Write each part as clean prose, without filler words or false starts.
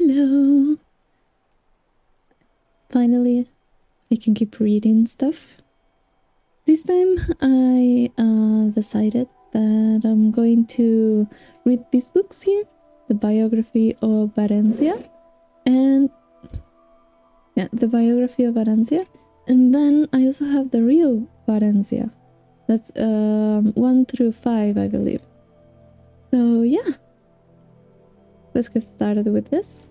Hello! Finally, I can keep reading stuff. This time I decided that I'm going to read these books here. The Biography of Barenziah and the Biography of Barenziah, and then I also have the Real Barenziah. That's 1 through 5, I believe. So yeah, let's get started with this.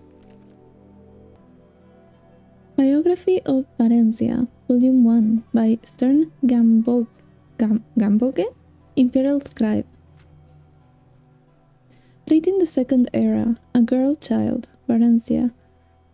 Biography of Barenziah, Volume 1 by Stern Gamboge, Imperial Scribe. Late in the Second Era, a girl child, Barenziah,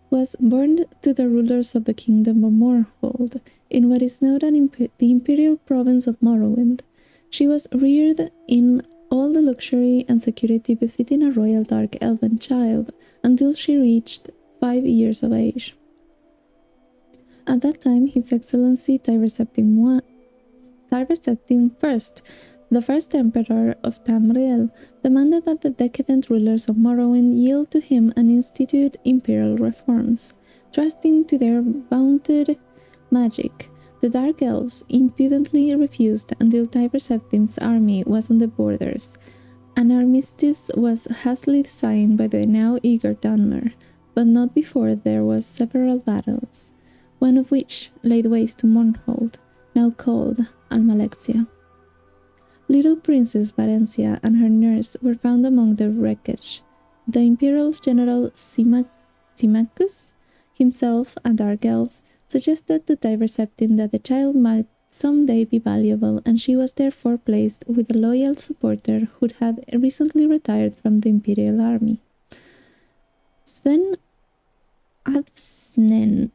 was born to the rulers of the Kingdom of Morholt, in what is now the Imperial Province of Morrowind. She was reared in all the luxury and security befitting a royal dark elven child, until she reached 5 years of age. At that time, His Excellency Tiber Septim I, the first Emperor of Tamriel, demanded that the decadent rulers of Morrowind yield to him and institute imperial reforms. Trusting to their vaunted magic, the Dark Elves impudently refused until Tiber Septim's army was on the borders. An armistice was hastily signed by the now eager Dunmer, but not before there was several battles, one of which laid waste to Morholt, now called Almalexia. Little Princess Barenziah and her nurse were found among the wreckage. The Imperial General Symmachus, himself a dark elf, suggested to Tiber Septim that the child might someday be valuable, and she was therefore placed with a loyal supporter who had recently retired from the Imperial Army. Sven Advensen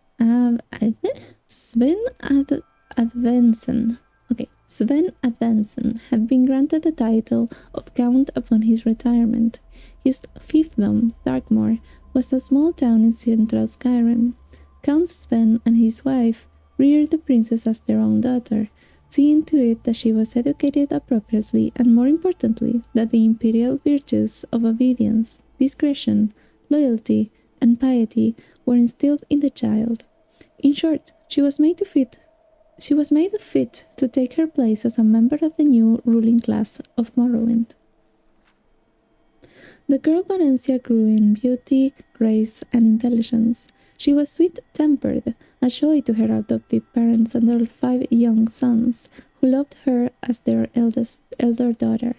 had been granted the title of Count upon his retirement. His fiefdom, Darkmoor, was a small town in central SKYRIM. Count Sven and his wife reared the princess as their own daughter, seeing to it that she was educated appropriately and, more importantly, that the imperial virtues of obedience, discretion, loyalty, and piety were instilled in the child. In short, she was made fit to take her place as a member of the new ruling class of Morrowind. The girl Barenziah grew in beauty, grace, and intelligence. She was sweet-tempered, a joy to her adoptive parents and their 5 young sons, who loved her as their elder daughter.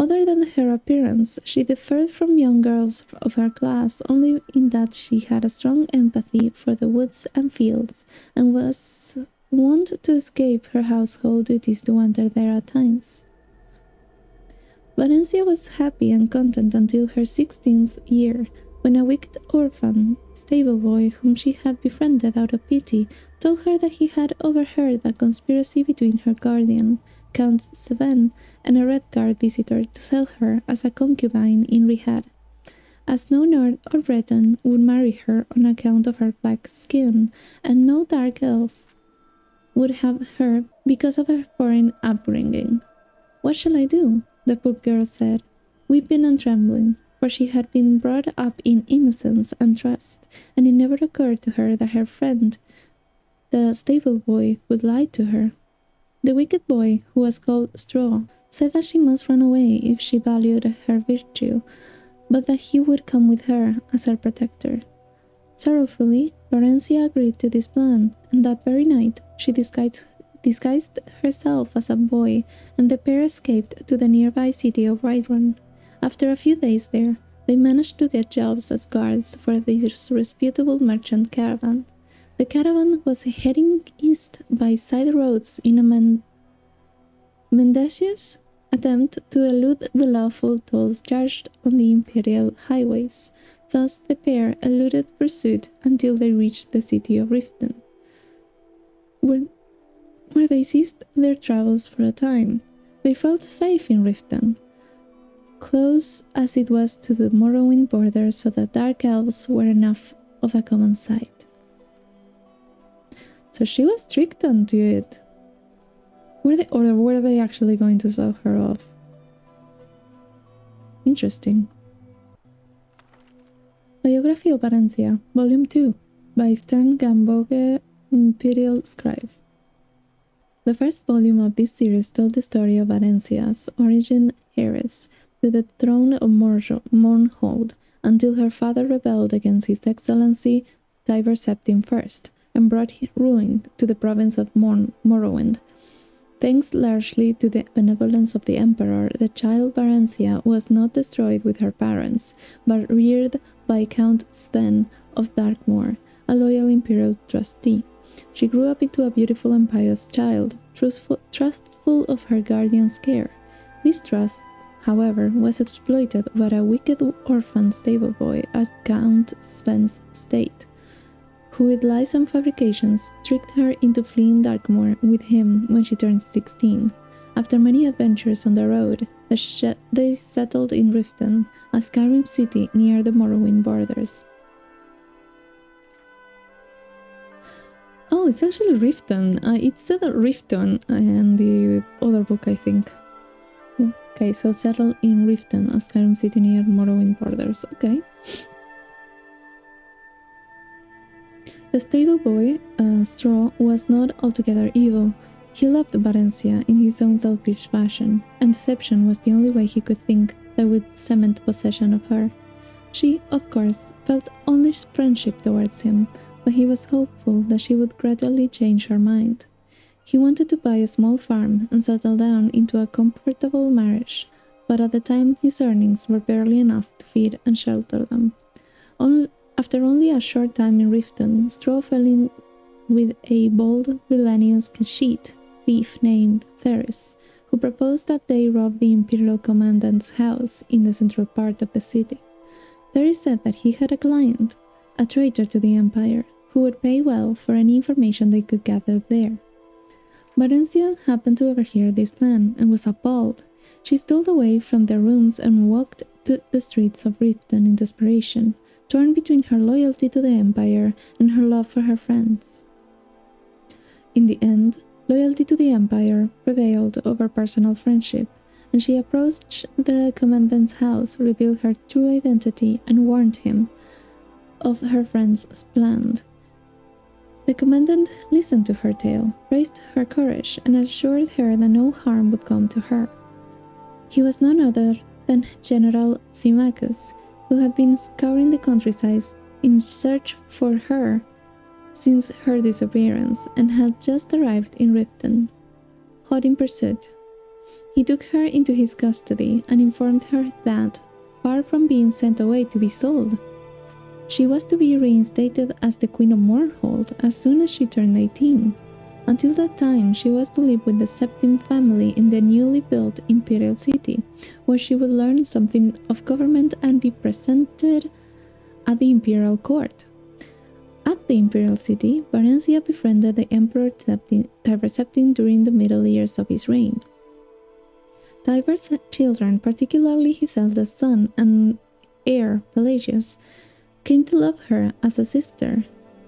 Other than her appearance, she differed from young girls of her class only in that she had a strong empathy for the woods and fields, and was wont to escape her household duties to wander there at times. Barenziah was happy and content until her 16th year, when a wicked orphan stable boy whom she had befriended out of pity told her that he had overheard a conspiracy between her guardian, Count Sven, and a Red Guard visitor to sell her as a concubine in Rihad, as no Nord or Breton would marry her on account of her black skin, and no Dark Elf would have her because of her foreign upbringing. "What shall I do?" the poor girl said, weeping and trembling, for she had been brought up in innocence and trust, and it never occurred to her that her friend, the stable boy, would lie to her. The wicked boy, who was called Straw, said that she must run away if she valued her virtue, but that he would come with her as her protector. Sorrowfully, Barenziah agreed to this plan, and that very night she disguised herself as a boy, and the pair escaped to the nearby city of Whiterun. After a few days there, they managed to get jobs as guards for this reputable merchant caravan. The caravan was heading east by side roads in a mendacious attempt to elude the lawful tolls charged on the imperial highways. Thus, the pair eluded pursuit until they reached the city of Riften, where they ceased their travels for a time. They felt safe in Riften, close as it was to the Morrowind border, so that Dark Elves were enough of a common sight. So she was tricked onto it. Were they actually going to sell her off? Interesting. Biography of Barenziah, Volume 2, by Stern Gamboge, Imperial Scribe. The first volume of this series told the story of Barenziah's origin heiress to the throne of Mournhold until her father rebelled against His Excellency Tiber Septim I and brought ruin to the province of Morrowind. Thanks largely to the benevolence of the Emperor, the child Barenziah was not destroyed with her parents, but reared by Count Sven of Darkmoor, a loyal imperial trustee. She grew up into a beautiful and pious child, trustful of her guardian's care. This trust, however, was exploited by a wicked orphan stable boy at Count Sven's estate, who with lies and fabrications tricked her into fleeing Darkmoor with him when she turned 16. After many adventures on the road, they settled in Riften, a SKYRIM city near the Morrowind borders. Oh, it's actually Riften. It said Riften in the other book, I think. Okay, so settled in Riften, a SKYRIM city near Morrowind borders. Okay. The stable boy, Straw, was not altogether evil. He loved Barenziah in his own selfish fashion, and deception was the only way he could think that would cement possession of her. She, of course, felt only friendship towards him, but he was hopeful that she would gradually change her mind. He wanted to buy a small farm and settle down into a comfortable marriage, but at the time his earnings were barely enough to feed and shelter them. After only a short time in Riften, Straw fell in with a bold, villainous cheat thief named Theris, who proposed that they rob the Imperial Commandant's house in the central part of the city. Theris said that he had a client, a traitor to the Empire, who would pay well for any information they could gather there. Barenziah happened to overhear this plan and was appalled. She stole away from their rooms and walked to the streets of Riften in desperation, torn between her loyalty to the Empire and her love for her friends. In the end, loyalty to the Empire prevailed over personal friendship, and she approached the Commandant's house, revealed her true identity, and warned him of her friend's plan. The Commandant listened to her tale, praised her courage, and assured her that no harm would come to her. He was none other than General Symmachus, who had been scouring the countryside in search for her since her disappearance and had just arrived in Riften, hot in pursuit. He took her into his custody and informed her that, far from being sent away to be sold, she was to be reinstated as the Queen of Mournhold as soon as she turned 18. Until that time, she was to live with the Septim family in the newly built Imperial City, where she would learn something of government and be presented at the Imperial Court. At the Imperial City, Barenziah befriended the Emperor Tiber Septim during the middle years of his reign. Tiber's children, particularly his eldest son and heir Pelagius, came to love her as a sister.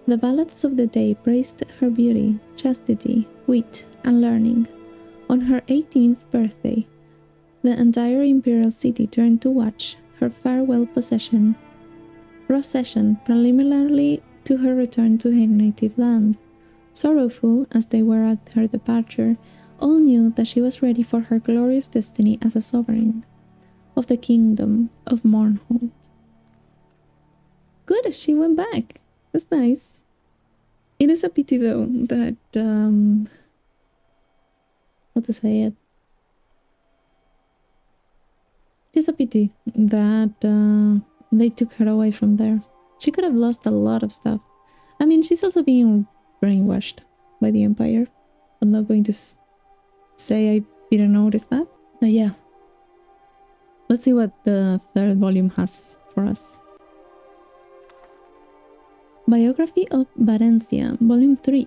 The ballads of the day praised her beauty, chastity, wit, and learning. On her 18th birthday, the entire Imperial City turned to watch her farewell procession preliminarily to her return to her native land. Sorrowful as they were at her departure, all knew that she was ready for her glorious destiny as a sovereign of the kingdom of Mournhold. Good, she went back. That's nice. It is a pity, though, that, how to say it? It is a pity that they took her away from there. She could have lost a lot of stuff. I mean, she's also being brainwashed by the Empire. I'm not going to say I didn't notice that. But yeah. Let's see what the third volume has for us. Biography of Barenziah, Volume 3.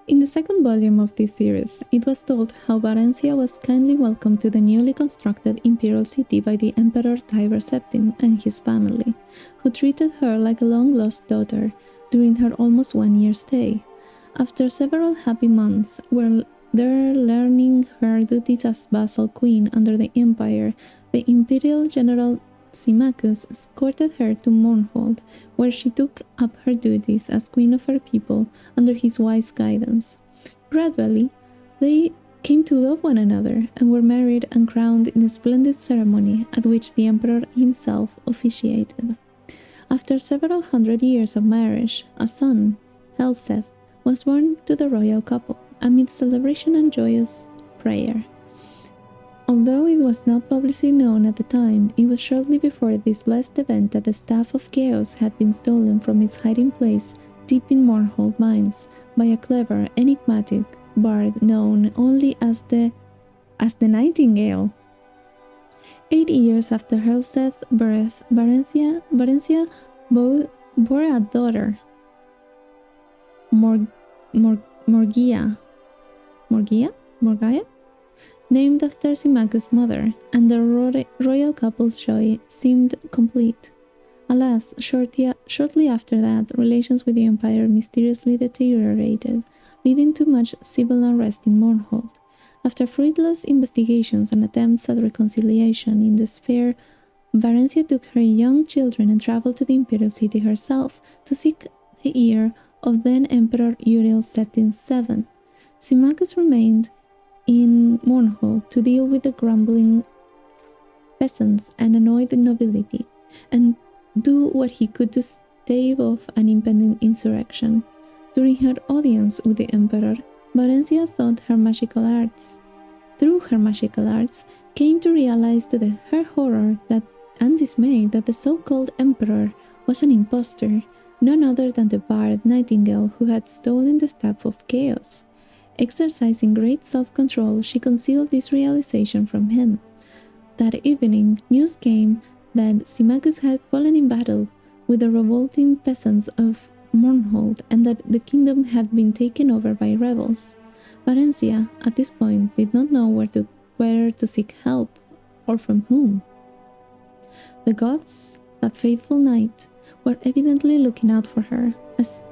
In the second volume of this series, it was told how Barenziah was kindly welcomed to the newly constructed Imperial City by the Emperor Tiber Septim and his family, who treated her like a long-lost daughter during her almost one-year stay. After several happy months were there learning her duties as vassal queen under the Empire, the Imperial General Symmachus escorted her to Mournhold, where she took up her duties as queen of her people under his wise guidance. Gradually, they came to love one another and were married and crowned in a splendid ceremony at which the emperor himself officiated. After several hundred years of marriage, a son, Helseth, was born to the royal couple amid celebration and joyous prayer. Although it was not publicly known at the time, it was shortly before this blessed event that the Staff of Chaos had been stolen from its hiding place deep in Mournhold mines by a clever, enigmatic bard known only as the Nightingale. 8 years after Helseth's birth, Barenziah bore a daughter, Morgia, named after Symmachus' mother, and the royal couple's joy seemed complete. Alas, shortly after that, relations with the empire mysteriously deteriorated, leading to much civil unrest in Mournhold. After fruitless investigations and attempts at reconciliation, in despair, Barenziah took her young children and traveled to the imperial city herself to seek the ear of then-Emperor Uriel VII. Symmachus remained in Mournhold to deal with the grumbling peasants and annoyed nobility, and do what he could to stave off an impending insurrection. During her audience with the emperor, Barenziah through her magical arts, came to realize to her horror and dismay that the so-called emperor was an impostor, none other than the bard Nightingale who had stolen the Staff of Chaos. Exercising great self-control, she concealed this realization from him. That evening, news came that Symmachus had fallen in battle with the revolting peasants of Mournhold and that the kingdom had been taken over by rebels. Barenziah, at this point, did not know where to seek help or from whom. The gods, that fateful night, were evidently looking out for her, as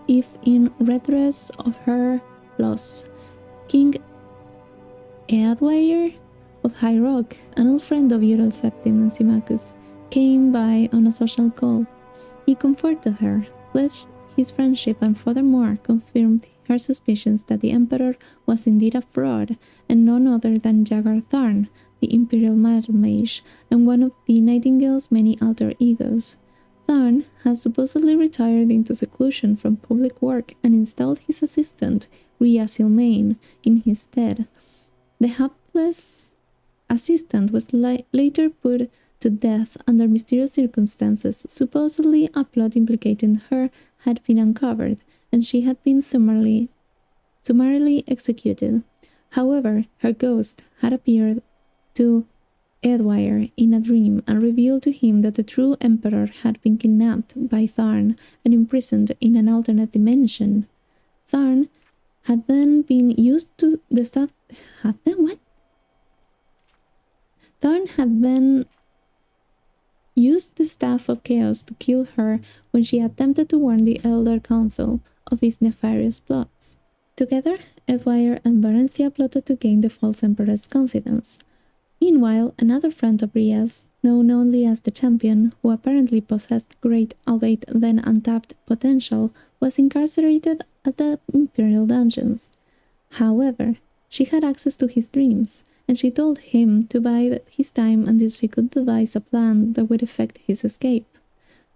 if in redress of her loss. King Eadwair of High Rock, an old friend of Uriel VII and Symmachus, came by on a social call. He comforted her, pledged his friendship, and furthermore confirmed her suspicions that the emperor was indeed a fraud and none other than Jagar Tharn, the imperial mage, and one of the Nightingale's many alter egos. Tharn had supposedly retired into seclusion from public work and installed his assistant, Rhea Silmain, in his stead. The hapless assistant was later put to death under mysterious circumstances. Supposedly a plot implicating her had been uncovered, and she had been summarily executed. However, her ghost had appeared to Eadwair in a dream and revealed to him that the true emperor had been kidnapped by Tharn and imprisoned in an alternate dimension. Tharn had then been used to the staff. Tharn had then used the Staff of Chaos to kill her when she attempted to warn the Elder Council of his nefarious plots. Together, Eadwair and Barenziah plotted to gain the false emperor's confidence. Meanwhile, another friend of Rhea's, known only as the Champion, who apparently possessed great, albeit then untapped, potential, was incarcerated at the Imperial dungeons. However, she had access to his dreams, and she told him to bide his time until she could devise a plan that would effect his escape.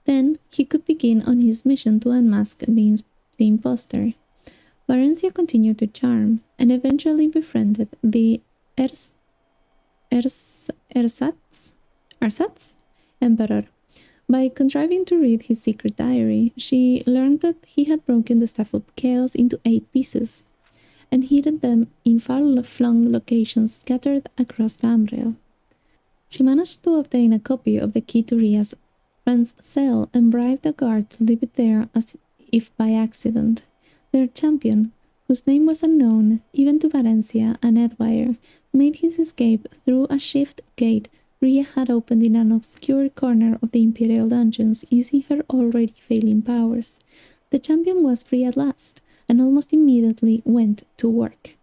Then he could begin on his mission to unmask the impostor. Barenziah continued to charm, and eventually befriended the Ersatz emperor. By contriving to read his secret diary, she learned that he had broken the Staff of Chaos into 8 pieces, and hidden them in far-flung locations scattered across Tamriel. She managed to obtain a copy of the key to Rhea's friend's cell and bribed a guard to leave it there as if by accident. Their champion, whose name was unknown even to Barenziah and Eadwair, made his escape through a shift gate Rhea had opened in an obscure corner of the Imperial dungeons using her already failing powers. The champion was free at last, and almost immediately went to work.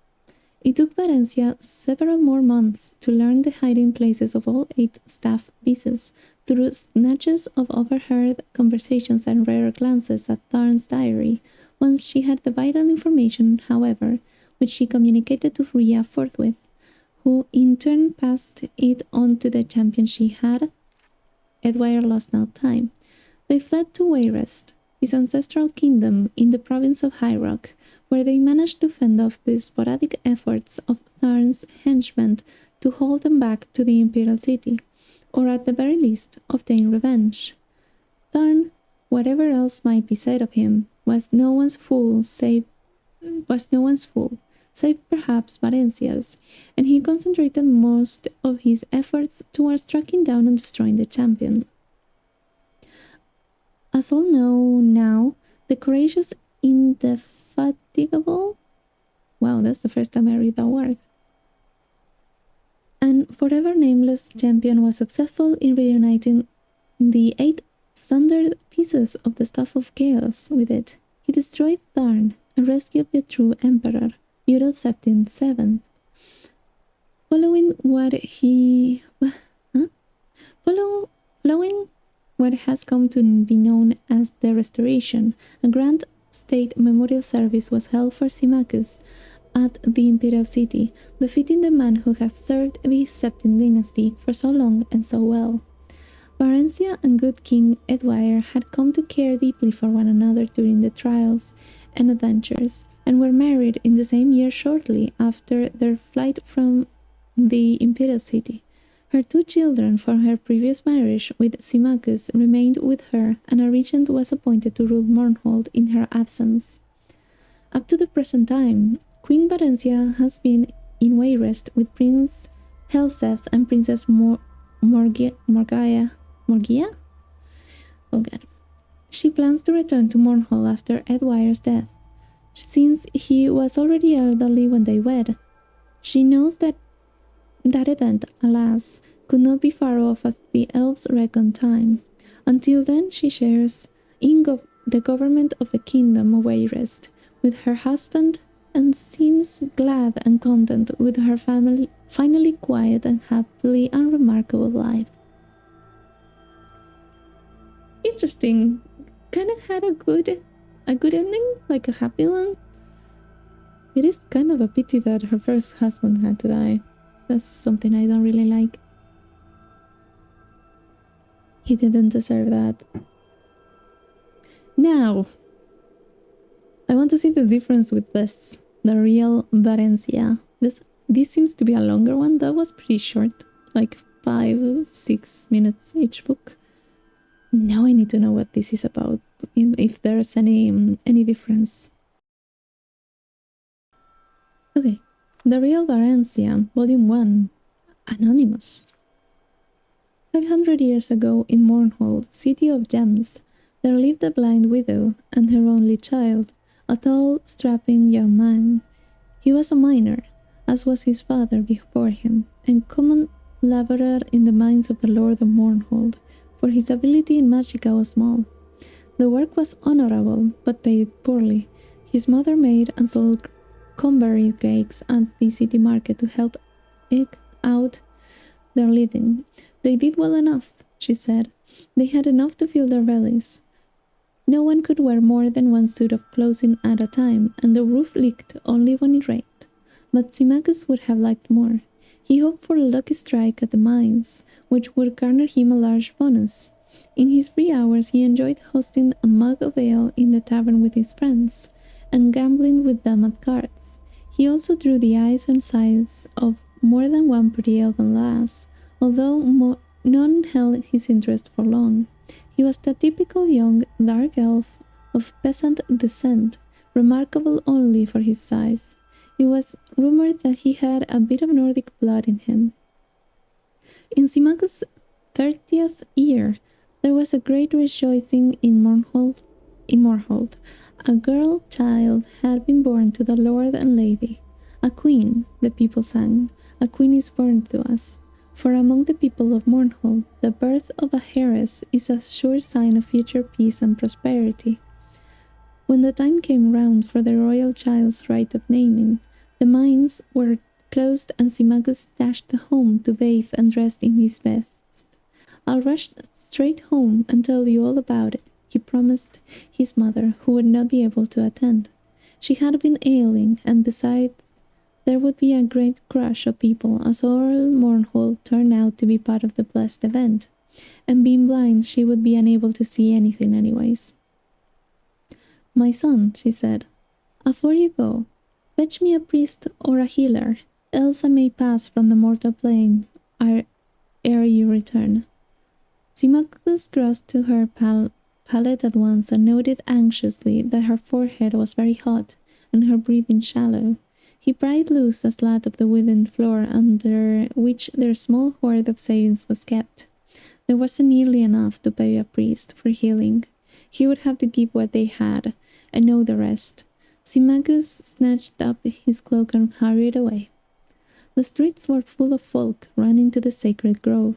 It took Barenziah several more months to learn the hiding places of all 8 staff pieces through snatches of overheard conversations and rare glances at Tharn's diary. Once she had the vital information, however, which she communicated to Rhea forthwith, who in turn passed it on to the champion she had. Edwire lost no time. They fled to Wayrest, his ancestral kingdom in the province of High Rock, where they managed to fend off the sporadic efforts of Tharn's henchmen to hold them back to the Imperial City, or at the very least, obtain revenge. Tharn, whatever else might be said of him, was no one's fool, save perhaps Barenziah's, and he concentrated most of his efforts towards tracking down and destroying the champion. As all know now, the courageous, indefatigable, wow, that's the first time I read that word, and forever nameless champion was successful in reuniting the 8 sundered pieces of the Staff of Chaos with it. He destroyed Tharn and rescued the true Emperor, Uriel Septim VII. Following what has come to be known as the Restoration, a grand state memorial service was held for Symmachus at the Imperial City, befitting the man who had served the Septim dynasty for so long and so well. Barenziah and good King Edwire had come to care deeply for one another during the trials and adventures, and were married in the same year shortly after their flight from the Imperial City. Her 2 children from her previous marriage with Symmachus remained with her, and a regent was appointed to rule Mournhold in her absence. Up to the present time, Queen Barenziah has been in Wayrest with Prince Helseth and Princess Morgia? Oh god. She plans to return to Mournhold after Edwire's death, since he was already elderly when they wed. She knows that event, alas, could not be far off as the elves reckon time. Until then, she shares in the government of the kingdom of Wayrest with her husband, and seems glad and content with her family, finally quiet and happily unremarkable life. Interesting. Kind of had a good ending, like a happy one. It is kind of a pity that her first husband had to die. That's something I don't really like. He didn't deserve that. Now, I want to see the difference with this, the Real Barenziah. This seems to be a longer one. That was pretty short, like 5-6 minutes each book. Now I need to know what this is about, if there's any difference. Okay, The Real Barenziah, Volume 1, Anonymous. 500 years ago in Mournhold, city of gems, there lived a blind widow and her only child, a tall, strapping young man. He was a miner, as was his father before him, and common laborer in the mines of the Lord of Mournhold, for his ability in magicka was small. The work was honorable, but paid poorly. His mother made and sold cranberry cakes at the city market to help eke out their living. They did well enough, she said. They had enough to fill their bellies. No one could wear more than one suit of clothing at a time, and the roof leaked only when it rained. But Symmachus would have liked more. He hoped for a lucky strike at the mines, which would garner him a large bonus. In his free hours he enjoyed hosting a mug of ale in the tavern with his friends, and gambling with them at cards. He also drew the eyes and sighs of more than one pretty elven lass, although none held his interest for long. He was the typical young dark elf of peasant descent, remarkable only for his size. It was rumored that he had a bit of Nordic blood in him. In Symmachus' 30th year, there was a great rejoicing in Mournhold. A girl child had been born to the lord and lady. A queen, the people sang, a queen is born to us. For among the people of Mournhold, the birth of a heiress is a sure sign of future peace and prosperity. When the time came round for the royal child's rite of naming, the mines were closed and Symmachus dashed home to bathe and dressed in his best. A straight home and tell you all about it, he promised his mother, who would not be able to attend. She had been ailing, and besides, there would be a great crush of people, as all Mournhold turned out to be part of the blessed event, and being blind, she would be unable to see anything anyways. "My son," she said, "afore you go, fetch me a priest or a healer, else I may pass from the mortal plane ere you return." Symmachus crossed to her pallet at once and noted anxiously that her forehead was very hot and her breathing shallow. He pried loose a slat of the wooden floor under which their small hoard of savings was kept. There wasn't nearly enough to pay a priest for healing. He would have to give what they had, and know the rest. Symmachus snatched up his cloak and hurried away. The streets were full of folk running to the sacred grove,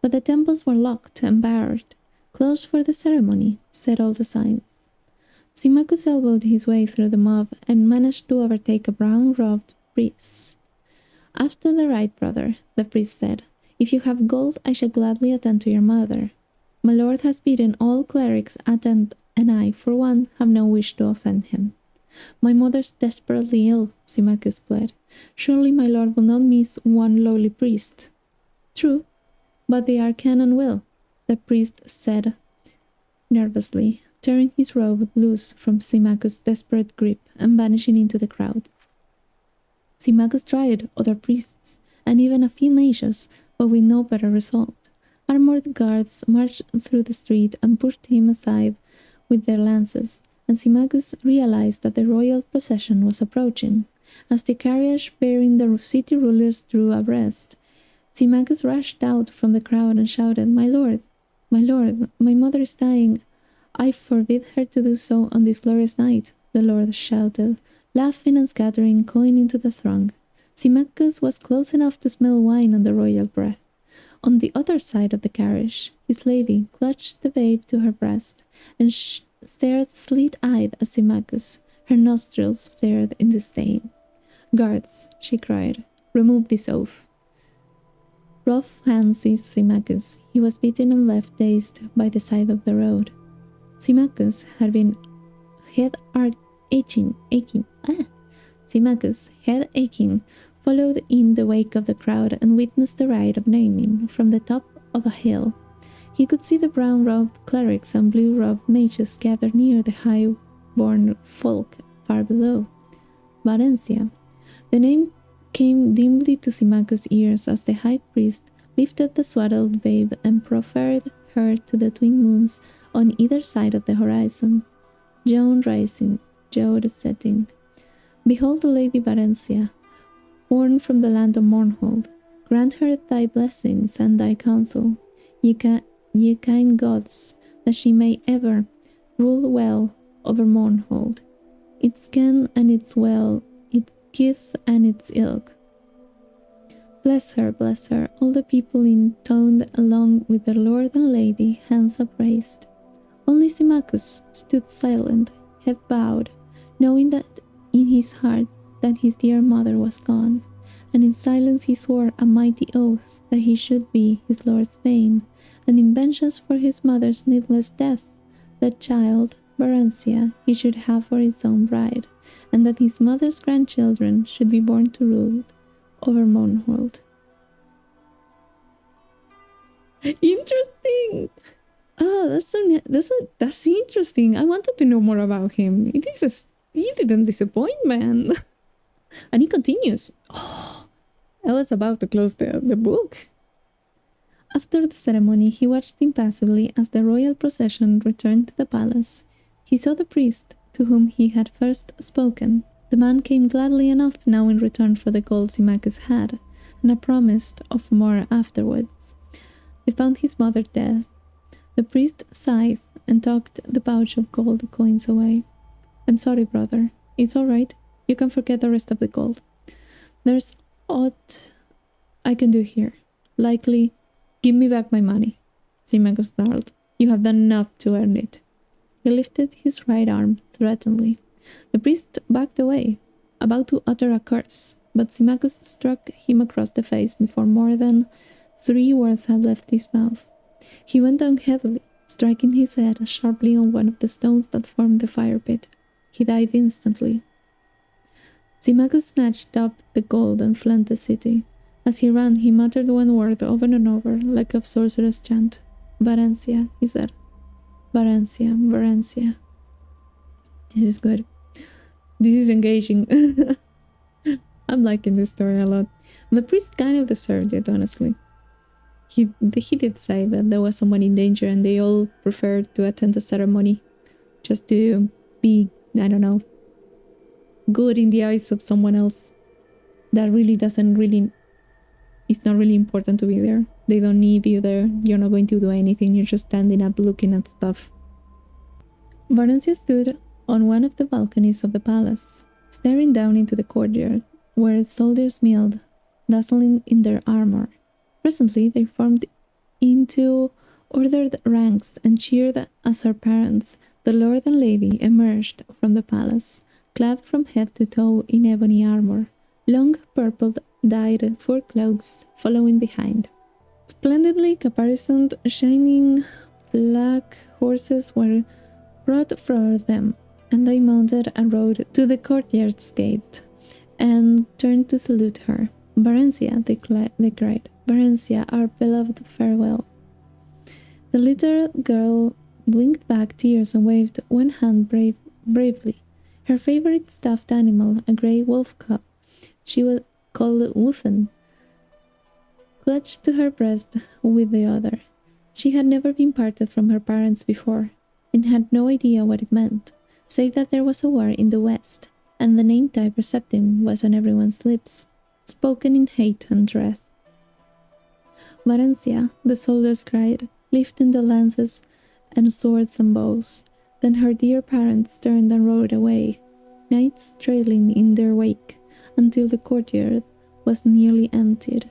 but the temples were locked and barred. "Closed for the ceremony," said all the signs. Symmachus elbowed his way through the mob and managed to overtake a brown-robed priest. "After the rite, brother," the priest said. "If you have gold, I shall gladly attend to your mother. My lord has bidden all clerics attend, and I, for one, have no wish to offend him." "My mother's desperately ill," Symmachus pled. "Surely my lord will not miss one lowly priest." "True, but the arcanon will," the priest said nervously, tearing his robe loose from Symmachus' desperate grip and vanishing into the crowd. Symmachus tried other priests, and even a few mages, but with no better result. Armored guards marched through the street and pushed him aside with their lances, and Symmachus realized that the royal procession was approaching. As the carriage bearing the city rulers drew abreast, Symmachus rushed out from the crowd and shouted, my lord, my mother is dying." "I forbid her to do so on this glorious night," the lord shouted, laughing and scattering coin into the throng. Symmachus was close enough to smell wine and the royal breath. On the other side of the carriage, his lady clutched the babe to her breast and stared slit-eyed at Symmachus. Her nostrils flared in disdain. "Guards," she cried, "remove this oaf." Rough hands seized Symmachus. He was beaten and left dazed by the side of the road. Symmachus had been Symmachus, head aching, followed in the wake of the crowd and witnessed the rite of naming from the top of a hill. He could see the brown-robed clerics and blue-robed mages gathered near the high-born folk far below. Barenziah. The name came dimly to Symmachus' ears as the high priest lifted the swaddled babe and proffered her to the twin moons on either side of the horizon. June rising, Jode setting. "Behold the Lady Barenziah, born from the land of Mournhold. Grant her thy blessings and thy counsel, ye kind gods, that she may ever rule well over Mournhold, its kin and its well, its kith and its ilk." Bless her, all the people intoned along with their lord and lady, hands upraised. Only Symmachus stood silent, head bowed, knowing that in his heart that his dear mother was gone, and in silence he swore a mighty oath that he should be his lord's bane, and in vengeance for his mother's needless death, that child, Barenziah, he should have for his own bride, and that his mother's grandchildren should be born to rule over Mournhold. Interesting! Oh, that's interesting. I wanted to know more about him. He didn't disappoint, man. And he continues. Oh, I was about to close the book. After the ceremony, he watched impassively as the royal procession returned to the palace. He saw the priest, to whom he had first spoken. The man came gladly enough now in return for the gold Symmachus had, and a promise of more afterwards. They found his mother dead. The priest sighed and tucked the pouch of gold coins away. "I'm sorry, brother. It's all right. You can forget the rest of the gold. There's aught I can do here. Likely, give me back my money." Symmachus snarled. "You have done enough to earn it." He lifted his right arm threateningly. The priest backed away, about to utter a curse, but Symmachus struck him across the face before more than 3 words had left his mouth. He went down heavily, striking his head sharply on one of the stones that formed the fire pit. He died instantly. Symmachus snatched up the gold and fled the city. As he ran, he muttered one word over and over, like a sorcerer's chant. Barenziah, he said. Barenziah, Barenziah. This is good. This is engaging. I'm liking this story a lot. The priest kind of deserved it, honestly. He did say that there was someone in danger and they all preferred to attend the ceremony just to be, I don't know, good in the eyes of someone else that it's not really important to be there. They don't need you there. You're not going to do anything. You're just standing up looking at stuff. Barenziah stood on one of the balconies of the palace, staring down into the courtyard where soldiers milled, dazzling in their armor. Presently they formed into ordered ranks and cheered as her parents, the lord and lady, emerged from the palace, clad from head to toe in ebony armor, long purple dyed fur cloaks following behind. Splendidly caparisoned, shining black horses were brought for them, and they mounted and rode to the courtyard's gate and turned to salute her. Barenziah, they cried. Barenziah, our beloved, farewell. The little girl blinked back tears and waved one hand bravely. Her favorite stuffed animal, a grey wolf cub, she was called Wuffen, clutched to her breast with the other. She had never been parted from her parents before, and had no idea what it meant, save that there was a war in the west, and the name Tiber Septim was on everyone's lips, spoken in hate and dread. Barenziah, the soldiers cried, lifting the lances and swords and bows. Then her dear parents turned and rode away, knights trailing in their wake, until the courtyard was nearly emptied.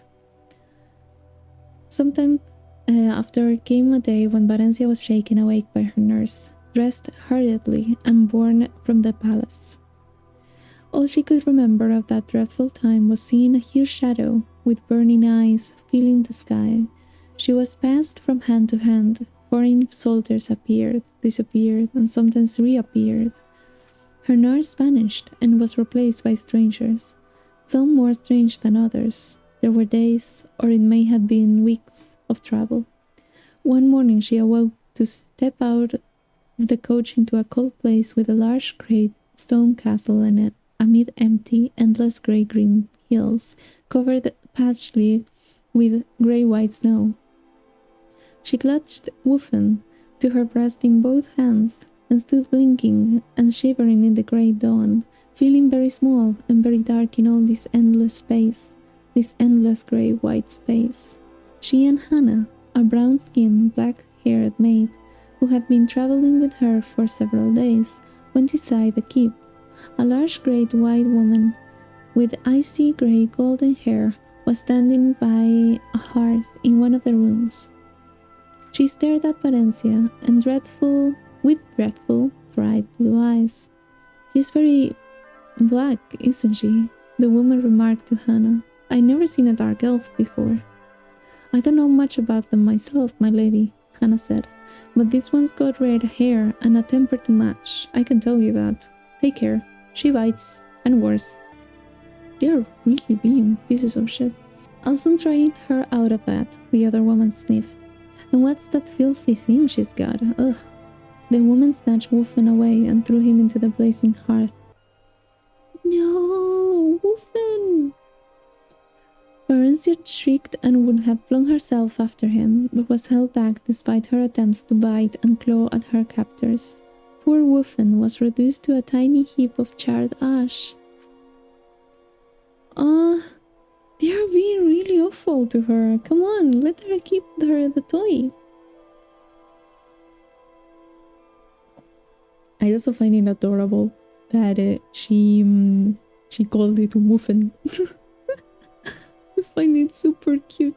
Sometime after came a day when Barenziah was shaken awake by her nurse, dressed hurriedly and borne from the palace. All she could remember of that dreadful time was seeing a huge shadow with burning eyes filling the sky. She was passed from hand to hand. Foreign soldiers appeared, disappeared, and sometimes reappeared. Her nurse vanished and was replaced by strangers, some more strange than others. There were days, or it may have been weeks, of travel. One morning she awoke to step out of the coach into a cold place with a large grey stone castle in it, amid empty, endless grey-green hills, covered patchily with grey-white snow. She clutched Wuffen to her breast in both hands, and stood blinking and shivering in the grey dawn, feeling very small and very dark in all this endless space, this endless grey-white space. She and Hannah, a brown-skinned, black-haired maid, who had been travelling with her for several days, went inside the keep. A large great-white woman with icy grey golden hair was standing by a hearth in one of the rooms. She stared at Barenziah with dreadful, bright blue eyes. "She's very black, isn't she?" the woman remarked to Hannah. "I've never seen a dark elf before." "I don't know much about them myself, my lady," Hannah said, "but this one's got red hair and a temper to match, I can tell you that. Take care, she bites, and worse." "They're really being pieces of shit." "I'll soon try her out of that," the other woman sniffed. "And what's that filthy thing she's got? Ugh." The woman snatched Wuffen away and threw him into the blazing hearth. "No, Wuffen!" Barenziah shrieked and would have flung herself after him, but was held back despite her attempts to bite and claw at her captors. Poor Wuffen was reduced to a tiny heap of charred ash. They are being really awful to her. Come on, let her keep the toy. I also find it adorable that she called it Wuffen. I find it super cute.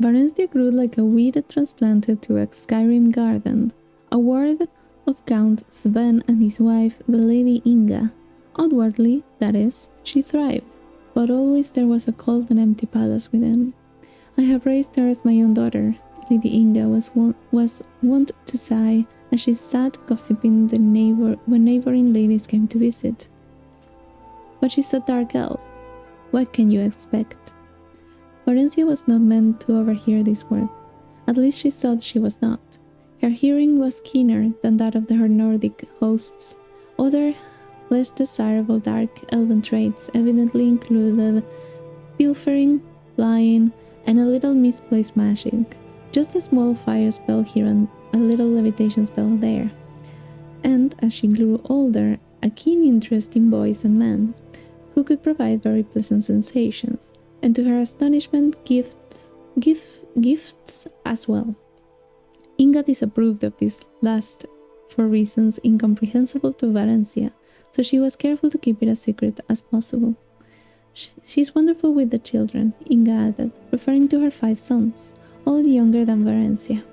Barenziah grew like a weed transplanted to a SKYRIM garden, a ward of Count Sven and his wife, the Lady Inga. Outwardly, that is, she thrived, but always there was a cold and empty palace within. I have raised her as my own daughter, Lady Inga was wont to sigh as she sat gossiping when neighboring ladies came to visit. But she's a dark elf. What can you expect? Barenziah was not meant to overhear these words. At least she thought she was not. Her hearing was keener than that of her Nordic hosts. Other, less desirable dark elven traits evidently included pilfering, lying, and a little misplaced magic. Just a small fire spell here and a little levitation spell there. And as she grew older, a keen interest in boys and men, who could provide very pleasant sensations, and to her astonishment, gifts as well. Inga disapproved of this last for reasons incomprehensible to Barenziah, so she was careful to keep it as secret as possible. She's wonderful with the children, Inga added, referring to her 5 sons, all younger than Barenziah.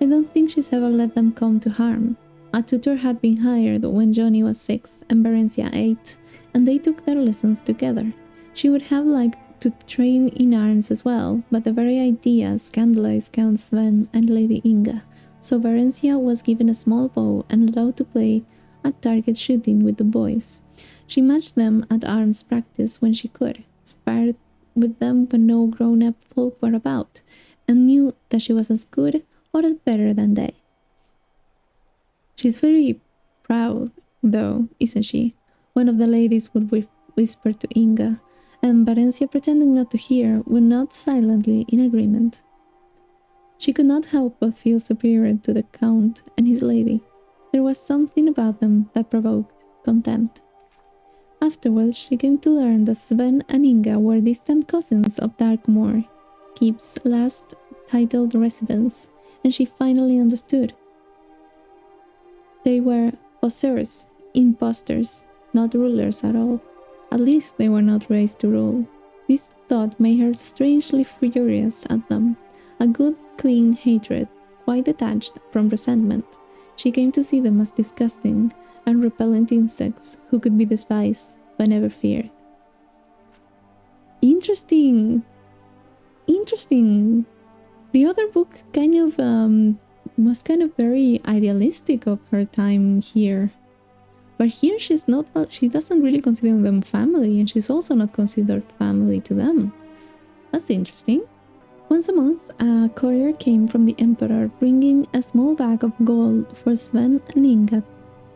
I don't think she's ever let them come to harm. A tutor had been hired when Johnny was 6 and Barenziah 8, and they took their lessons together. She would have liked to train in arms as well, but the very idea scandalized Count Sven and Lady Inga, so Barenziah was given a small bow and allowed to play at target shooting with the boys. She matched them at arms practice when she could, sparred with them when no grown-up folk were about, and knew that she was as good or as better than they. She's very proud, though, isn't she? One of the ladies would whisper to Inga, and Barenziah, pretending not to hear, would nod silently in agreement. She could not help but feel superior to the Count and his lady. There was something about them that provoked contempt. Afterwards, she came to learn that Sven and Inga were distant cousins of Darkmoor, Keep's last titled residence, and she finally understood. They were possessors, impostors, not rulers at all. At least they were not raised to rule. This thought made her strangely furious at them, a good, clean hatred, quite detached from resentment. She came to see them as disgusting and repellent insects who could be despised but never feared. Interesting! The other book was kind of very idealistic of her time here. But here she doesn't really consider them family, and she's also not considered family to them. That's interesting. Once a month, a courier came from the Emperor bringing a small bag of gold for Sven and Inga,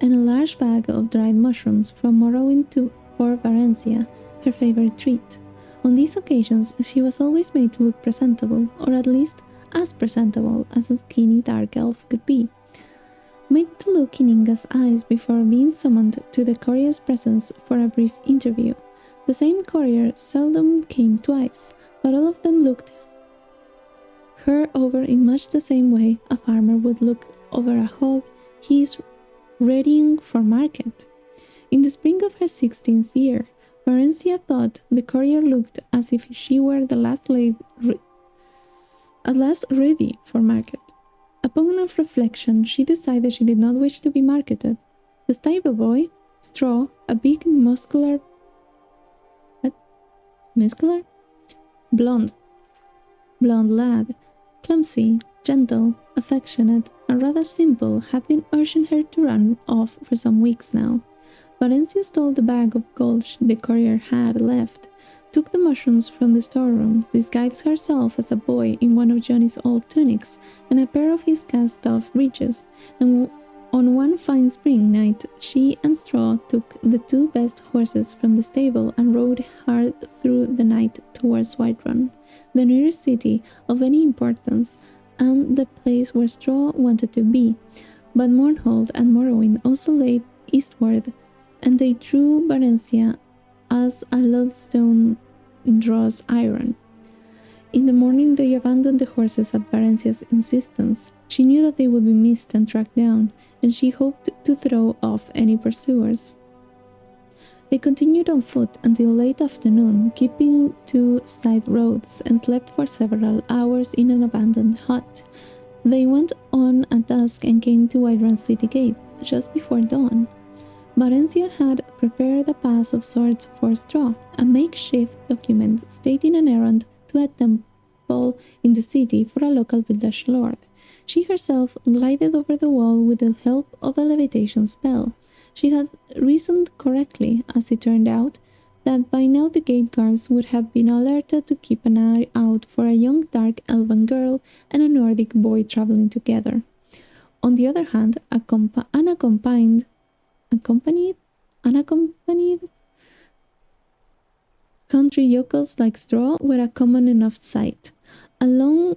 and a large bag of dried mushrooms from Morrowind for Barenziah, her favorite treat. On these occasions, she was always made to look presentable, or at least as presentable as a skinny dark elf could be. Made to look in Inga's eyes before being summoned to the courier's presence for a brief interview. The same courier seldom came twice, but all of them looked her over in much the same way a farmer would look over a hog he is readying for market. In the spring of her 16th year, Barenziah thought the courier looked as if she were at last ready for market. Upon enough reflection, she decided she did not wish to be marketed. The stable boy, Straw, a big, muscular? Blonde lad, clumsy, gentle, affectionate, and rather simple, had been urging her to run off for some weeks now. Barenziah stole the bag of gold the courier had left, took the mushrooms from the storeroom, disguised herself as a boy in one of Johnny's old tunics and a pair of his cast-off breeches, and on one fine spring night, she and Straw took the 2 best horses from the stable and rode hard through the night towards Whiterun, the nearest city of any importance, and the place where Straw wanted to be. But Mournhold and Morrowind also lay eastward, and they drew Barenziah as a lodestone draws iron. In the morning they abandoned the horses at Barenziah's insistence. She knew that they would be missed and tracked down, and she hoped to throw off any pursuers. They continued on foot until late afternoon, keeping 2 side roads, and slept for several hours in an abandoned hut. They went on at dusk and came to Whiterun city gates just before dawn. Barenziah had prepared a pass of sorts for Straw, a makeshift document stating an errand to a ball in the city for a local village lord. She herself glided over the wall with the help of a levitation spell. She had reasoned correctly, as it turned out, that by now the gate guards would have been alerted to keep an eye out for a young dark elven girl and a Nordic boy traveling together. On the other hand, unaccompanied country yokels like Straw were a common enough sight. Along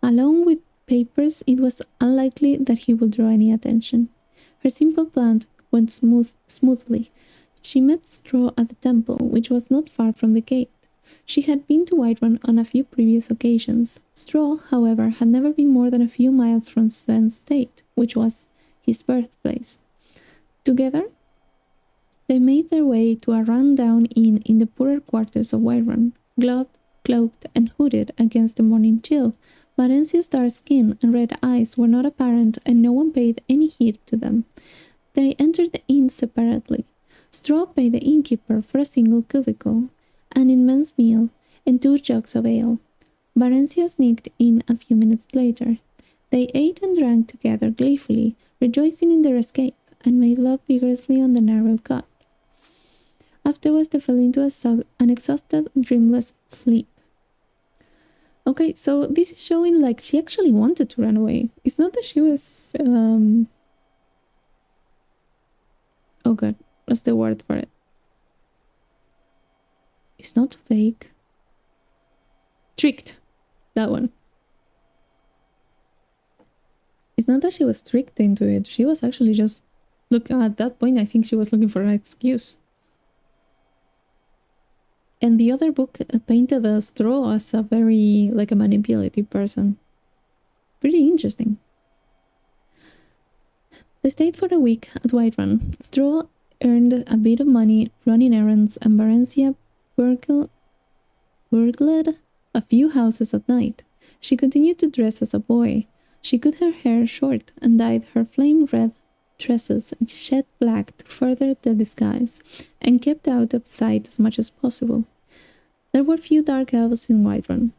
with papers, it was unlikely that he would draw any attention. Her simple plan went smoothly. She met Straw at the temple, which was not far from the gate. She had been to Whiterun on a few previous occasions. Straw, however, had never been more than a few miles from Sven's estate, which was his birthplace. Together, they made their way to a run-down inn in the poorer quarters of Whiterun. Gloved, cloaked, and hooded against the morning chill, Barenziah's dark skin and red eyes were not apparent, and no one paid any heed to them. They entered the inn separately. Straw paid the innkeeper for a single cubicle, an immense meal, and 2 jugs of ale. Barenziah sneaked in a few minutes later. They ate and drank together gleefully, rejoicing in their escape, and made love vigorously on the narrow cot. Afterwards, they fell into an exhausted, dreamless sleep. Okay, so this is showing like she actually wanted to run away. It's not that she was... Oh god, what's the word for it? It's not fake. Tricked. That one. It's not that she was tricked into it. She was actually just... Look, at that point, I think she was looking for an excuse. And the other book painted a Straw as a very, like a manipulative person. Pretty interesting. They stayed for a week at Whiterun. Straw earned a bit of money running errands, and Barenziah burgled a few houses at night. She continued to dress as a boy. She cut her hair short and dyed her flame-red tresses jet black to further the disguise, and kept out of sight as much as possible. There were few dark elves in Whiterun.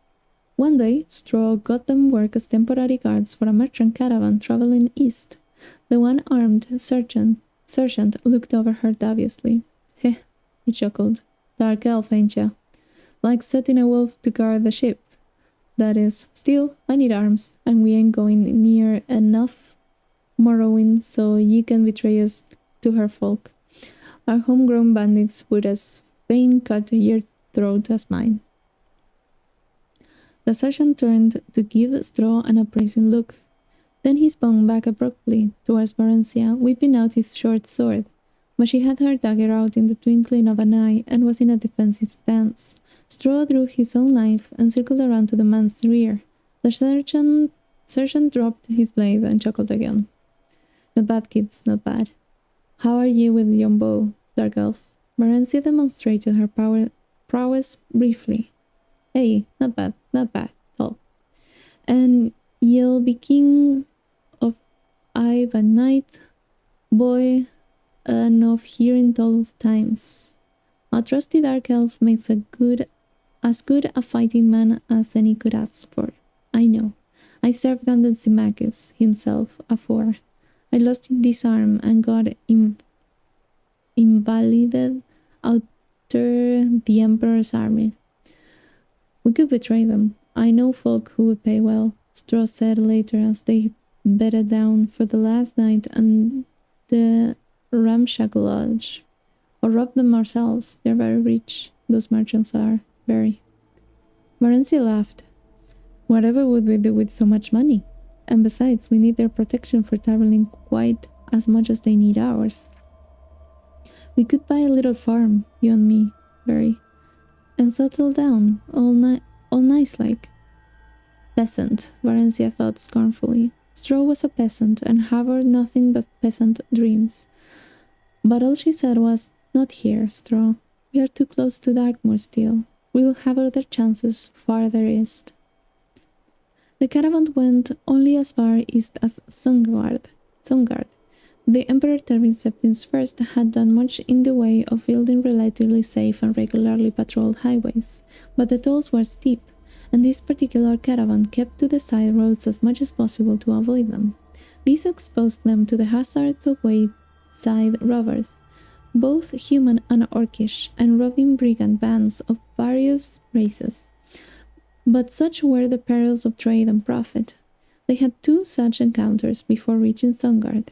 One day, Straw got them work as temporary guards for a merchant caravan traveling east. The one-armed sergeant looked over her dubiously. Heh, he chuckled. Dark elf, ain't ya? Like setting a wolf to guard the ship. That is, still, I need arms, and we ain't going near enough Morrowind so ye can betray us to her folk. Our homegrown bandits would as fain cut your throat as mine. The sergeant turned to give Straw an appraising look. Then he spun back abruptly towards Barenziah, whipping out his short sword. But she had her dagger out in the twinkling of an eye and was in a defensive stance. Straw drew his own knife and circled around to the man's rear. The sergeant dropped his blade and chuckled again. Not bad, kids, not bad. How are ye with yon bow, dark elf? Barenziah demonstrated her prowess briefly. Hey, not bad, all. And ye'll be king of I by night, boy, and of hearing tall of times. A trusty dark elf makes as good a fighting man as any could ask for. I know. I served under Symmachus himself afore. I lost this arm and got invalided outer the Emperor's army. We could betray them. I know folk who would pay well, Straw said later as they bedded down for the last night and the ramshackle lodge. Or rob them ourselves. They're very rich. Those merchants are. Very. Barenziah laughed. Whatever would we do with so much money? And besides, we need their protection for traveling quite as much as they need ours. We could buy a little farm, you and me, Barry, and settle down, all nice-like. Peasant, Barenziah thought scornfully. Straw was a peasant and harbored nothing but peasant dreams. But all she said was, not here, Straw. We are too close to Darkmoor still. We will have other chances farther east. The caravan went only as far east as Sungard. The Emperor Tervin Septim's first had done much in the way of building relatively safe and regularly patrolled highways, but the tolls were steep, and this particular caravan kept to the side roads as much as possible to avoid them. This exposed them to the hazards of wayside robbers, both human and orcish, and roving brigand bands of various races. But such were the perils of trade and profit. They had 2 such encounters before reaching Sungard.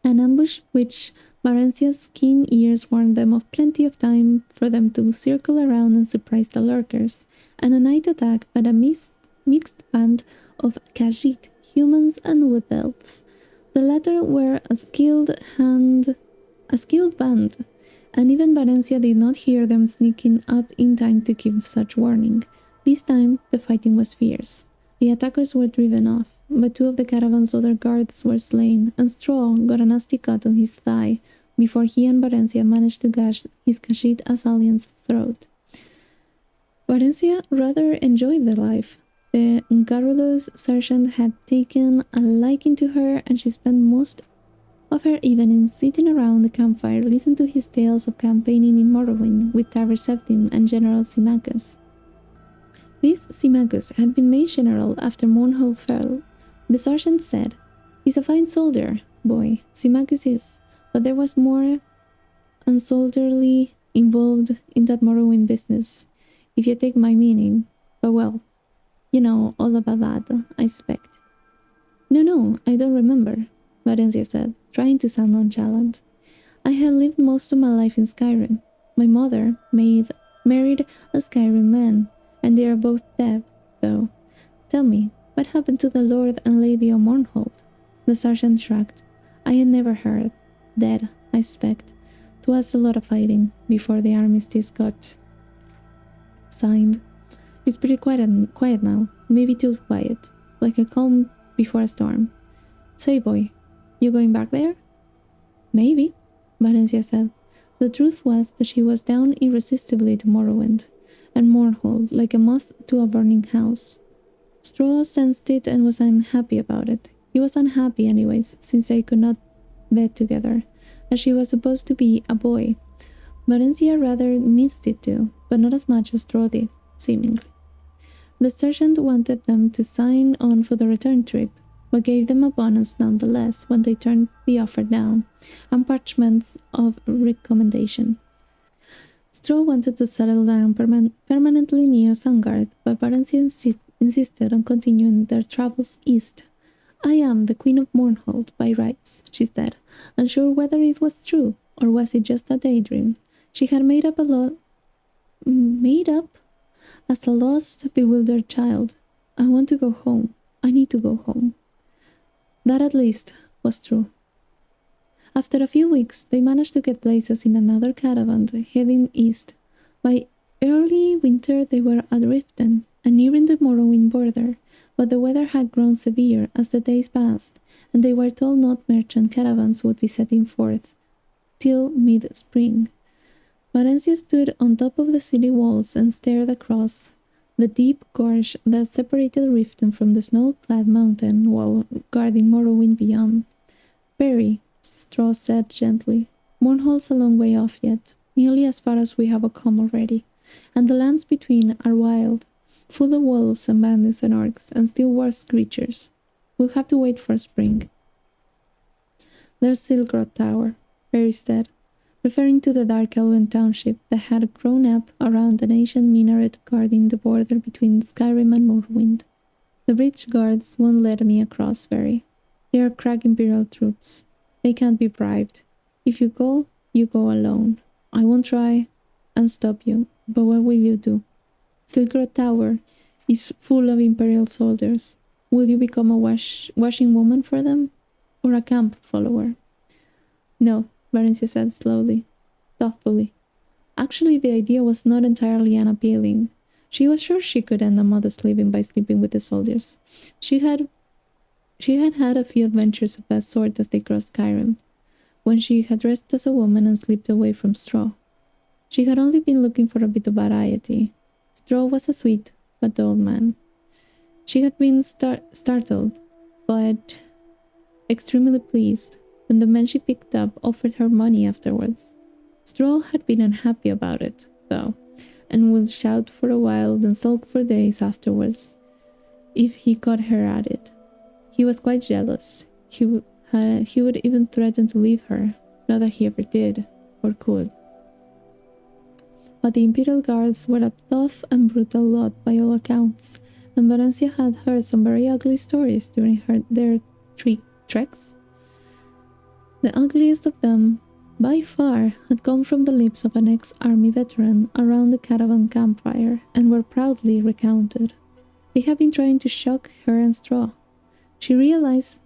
An ambush which Barenziah's keen ears warned them of plenty of time for them to circle around and surprise the lurkers, and a night attack by a mixed band of Khajiit, humans and wood elves. The latter were a skilled band, and even Barenziah did not hear them sneaking up in time to give such warning. This time, the fighting was fierce. The attackers were driven off, but 2 of the caravan's other guards were slain, and Straw got a nasty cut on his thigh before he and Barenziah managed to gash his Khajiit assailant's throat. Barenziah rather enjoyed the life. The garrulous sergeant had taken a liking to her, and she spent most of her evenings sitting around the campfire listening to his tales of campaigning in Morrowind with Tarver Septim and General Symmachus. This Symmachus had been made general after Mournhold fell. The sergeant said, "He's a fine soldier, boy, Symmachus is, but there was more unsoldierly involved in that Morrowind business, if you take my meaning. But well, you know all about that, I expect." No, I don't remember," Barenziah said, trying to sound nonchalant. "I had lived most of my life in Skyrim. My mother married a Skyrim man, and they are both dead, though. Tell me, what happened to the Lord and Lady of Mournhold?" The sergeant shrugged. "I had never heard. Dead, I expect. 'Twas a lot of fighting before the armistice got signed. It's pretty quiet now, maybe too quiet, like a calm before a storm. Say, boy, you going back there?" "Maybe," Barenziah said. The truth was that she was down irresistibly to Morrowind and Mournhold, like a moth to a burning house. Straw sensed it and was unhappy about it. He was unhappy anyways, since they could not bed together, as she was supposed to be a boy. Barenziah rather missed it too, but not as much as Straw did, seemingly. The sergeant wanted them to sign on for the return trip, but gave them a bonus nonetheless when they turned the offer down, and parchments of recommendation. Straw wanted to settle down permanently near Sungard, but Barenziah insisted on continuing their travels east. "I am the Queen of Mournhold by rights," she said, unsure whether it was true, or was it just a daydream. She had made up as a lost, bewildered child. "I want to go home. I need to go home." That at least was true. After a few weeks, they managed to get places in another caravan heading east. By early winter, they were at Riften and nearing the Morrowind border, but the weather had grown severe as the days passed, and they were told no merchant caravans would be setting forth till mid-spring. Barenziah stood on top of the city walls and stared across the deep gorge that separated Riften from the snow-clad mountain wall guarding Morrowind beyond. "Barry," Straw said gently, "Mournhold's a long way off yet, nearly as far as we have come already, and the lands between are wild, full of wolves and bandits and orcs and still worse creatures. We'll have to wait for spring." "There's Silgrot Tower," Barry said, referring to the dark elven township that had grown up around an ancient minaret guarding the border between Skyrim and Morrowind. "The bridge guards won't let me across, Barry. They are crack Imperial troops. They can't be bribed. If you go alone. I won't try and stop you, but what will you do? Silgrot Tower is full of Imperial soldiers. Will you become a washing woman for them? Or a camp follower?" "No," Barenziah said slowly, thoughtfully. Actually, the idea was not entirely unappealing. She was sure she could end a modest living by sleeping with the soldiers. She had had a few adventures of that sort as they crossed Skyrim, when she had dressed as a woman and slipped away from Straw. She had only been looking for a bit of variety. Straw was a sweet but dull man. She had been startled, but extremely pleased, when the men she picked up offered her money afterwards. Straw had been unhappy about it, though, and would shout for a while, then sulk for days afterwards if he caught her at it. He was quite jealous. He would even threaten to leave her, not that he ever did, or could. But the Imperial Guards were a tough and brutal lot by all accounts, and Barenziah had heard some very ugly stories during their treks. The ugliest of them, by far, had come from the lips of an ex-army veteran around the caravan campfire, and were proudly recounted. They had been trying to shock her and Straw. She realized,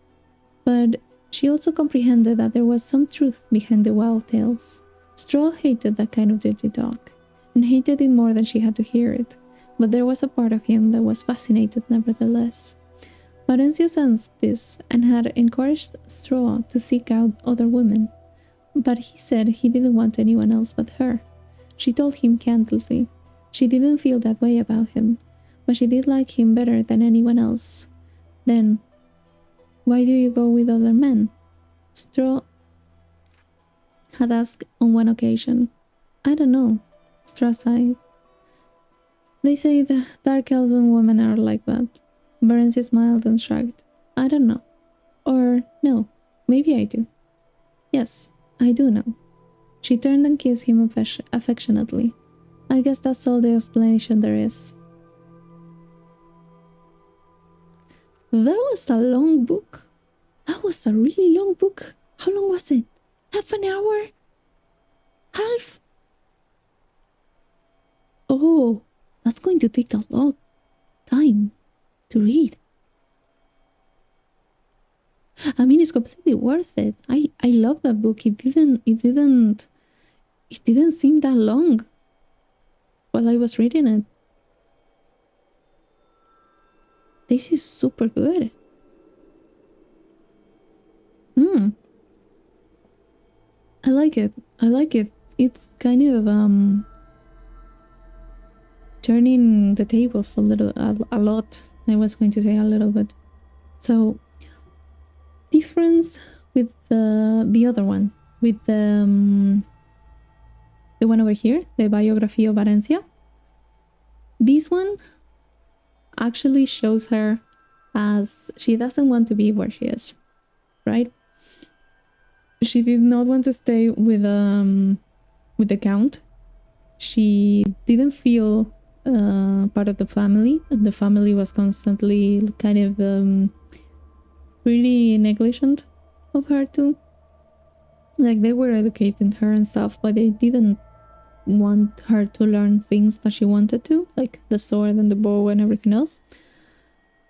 but she also comprehended that there was some truth behind the wild tales. Straw hated that kind of dirty talk, and hated it more than she had to hear it, but there was a part of him that was fascinated nevertheless. Barenziah sensed this and had encouraged Straw to seek out other women, but he said he didn't want anyone else but her. She told him candidly she didn't feel that way about him, but she did like him better than anyone else. Then, why do you go with other men? Straw had asked on one occasion. I don't know, Straw sighed. They say the dark elven women are like that. Barenziah smiled and shrugged. I don't know. Or no, maybe I do. Yes, I do know. She turned and kissed him affectionately. I guess that's all the explanation there is. That was a long book. That was a really long book. How long was it? Half an hour? Half? Oh, that's going to take a lot of time to read. I mean, it's completely worth it. I love that book. It didn't seem that long while I was reading it. This is super good. I like it. It's kind of turning the tables a lot. I was going to say a little bit. So difference with the other one, with the one over here, the Biography of Barenziah. This one actually shows her as she doesn't want to be where she is, right? She did not want to stay with the Count. She didn't feel part of the family, and the family was constantly kind of pretty negligent of her too. Like, they were educating her and stuff, but they didn't want her to learn things that she wanted to, like the sword and the bow and everything else.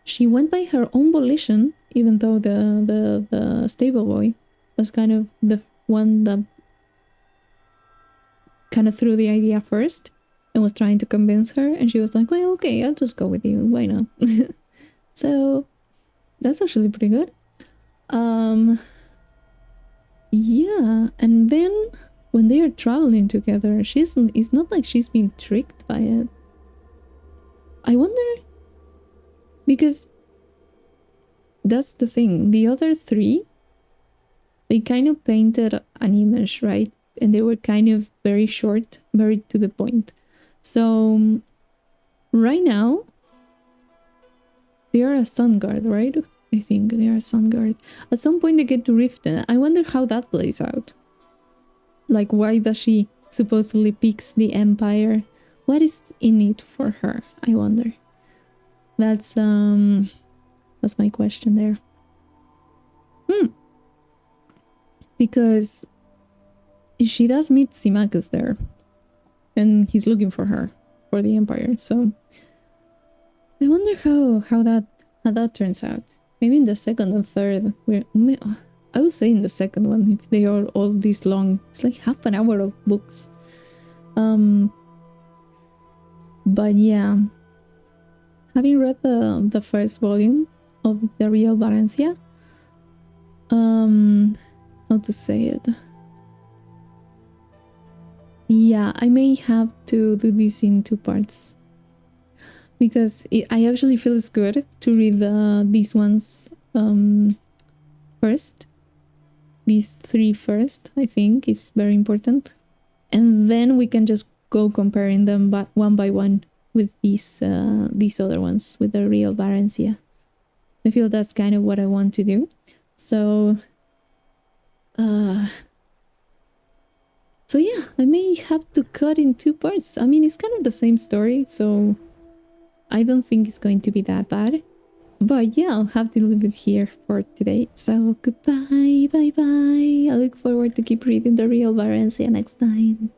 She went by her own volition, even though the stable boy was kind of the one that kind of threw the idea first and was trying to convince her, and she was like, well, okay, I'll just go with you, why not? So that's actually pretty good. Yeah, and then when they are traveling together, it's not like she's been tricked by it. I wonder, because that's the thing. The other three, they kind of painted an image, right? And they were kind of very short, very to the point. So right now, they are a sun guard, right? I think they are a sun guard. At some point they get to Riften. I wonder how that plays out. Like, why does she supposedly picks the Empire? What is in it for her? I wonder. That's my question there. Because she does meet Symmachus there, and he's looking for her for the Empire. So I wonder how that turns out. Maybe in the second and third. I would say in the second one, if they are all this long. It's like half an hour of books. But yeah, having read the first volume of the Real Barenziah, how to say it? Yeah, I may have to do this in 2 parts, because I actually feel it's good to read these ones first. These 3 first, I think, is very important. And then we can just go comparing them one by one with these other ones, with the Real Barenziah. I feel that's kind of what I want to do. So yeah, I may have to cut in 2 parts. I mean, it's kind of the same story, so I don't think it's going to be that bad. But yeah, I'll have to leave it here for today. So goodbye, bye bye. I look forward to keep reading the Real Barenziah next time.